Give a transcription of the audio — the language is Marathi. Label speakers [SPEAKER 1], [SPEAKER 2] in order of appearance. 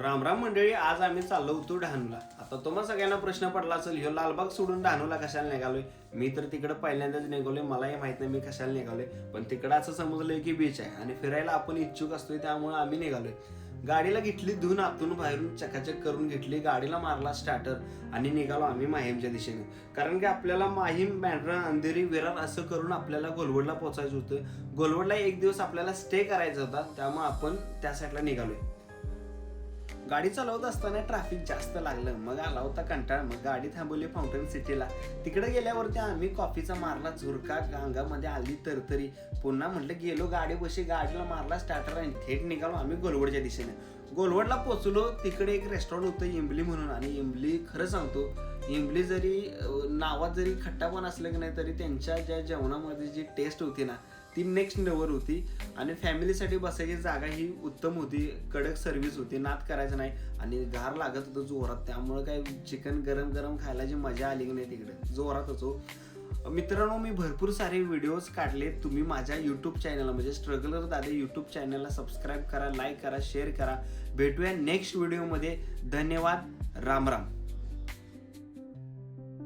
[SPEAKER 1] रामराम मंडळी, आज आम्ही चाललो होतो डहाणूला. आता तुम्हाला सगळ्यांना प्रश्न पडला असेल, ह्यो लालबाग सोडून डहाणूला कशाला निघालोय. मी तर तिकडं पहिल्यांदाच निघालोय, मलाही माहित नाही मी कशाला निघालोय. पण तिकडं असं समजलंय की बीच आहे आणि फिरायला आपण इच्छुक असतोय, त्यामुळे आम्ही निघालोय. गाडीला घेतली धुवून, आतून बाहेरून चकाचक करून घेतली, गाडीला मारला स्टार्टर आणि निघालो आम्ही माहीमच्या दिशेने. कारण की आपल्याला माहीम, बँड्रा, अंधेरी, विरार असं करून आपल्याला गोलवडला पोहोचायचं होतं. गोलवडला एक दिवस आपल्याला स्टे करायचा होता, त्यामुळे आपण त्या साईडला निघालोय. गाडी चालवत असताना ट्रॅफिक जास्त लागलं, मग आला होता कंटाळ. मग गाडी थांबवली फाउंटन सिटीला. तिकडे गेल्यावरती आम्ही कॉफीचा मारला झुरका, अंगामध्ये आली तरतरी. पुन्हा म्हटलं गेलो गाडी बशी, गाडीला मारला स्टार्टर आणि थेट निघालो आम्ही गोलवडच्या दिशेने. गोलवडला पोचलो. तिकडे एक रेस्टॉरंट होतं इमली म्हणून, आणि इमली खरं सांगतो, इमली जरी नावात जरी खट्टापण असलं की नाही, तरी त्यांच्या ज्या जेवणामध्ये जी टेस्ट होती ना, ती नेक्स्ट लेवल होती. आणि फॅमिलीसाठी बसायची जागा ही उत्तम होती, कडक सर्व्हिस होती, नाद करायचं नाही, आणि गार लागत होतं जोरात. त्यामुळं काय चिकन गरम गरम खायला जी मजा आली की नाही तिकडे जोरातच हो. मित्रांनो, मी भरपूर सारे व्हिडिओज काढले. तुम्ही माझ्या यूट्यूब चॅनलला म्हणजे स्ट्रगलर दादा यूट्यूब चॅनलला सबस्क्राईब करा, लाईक करा, शेअर करा. भेटूया नेक्स्ट व्हिडिओमध्ये. धन्यवाद. राम राम.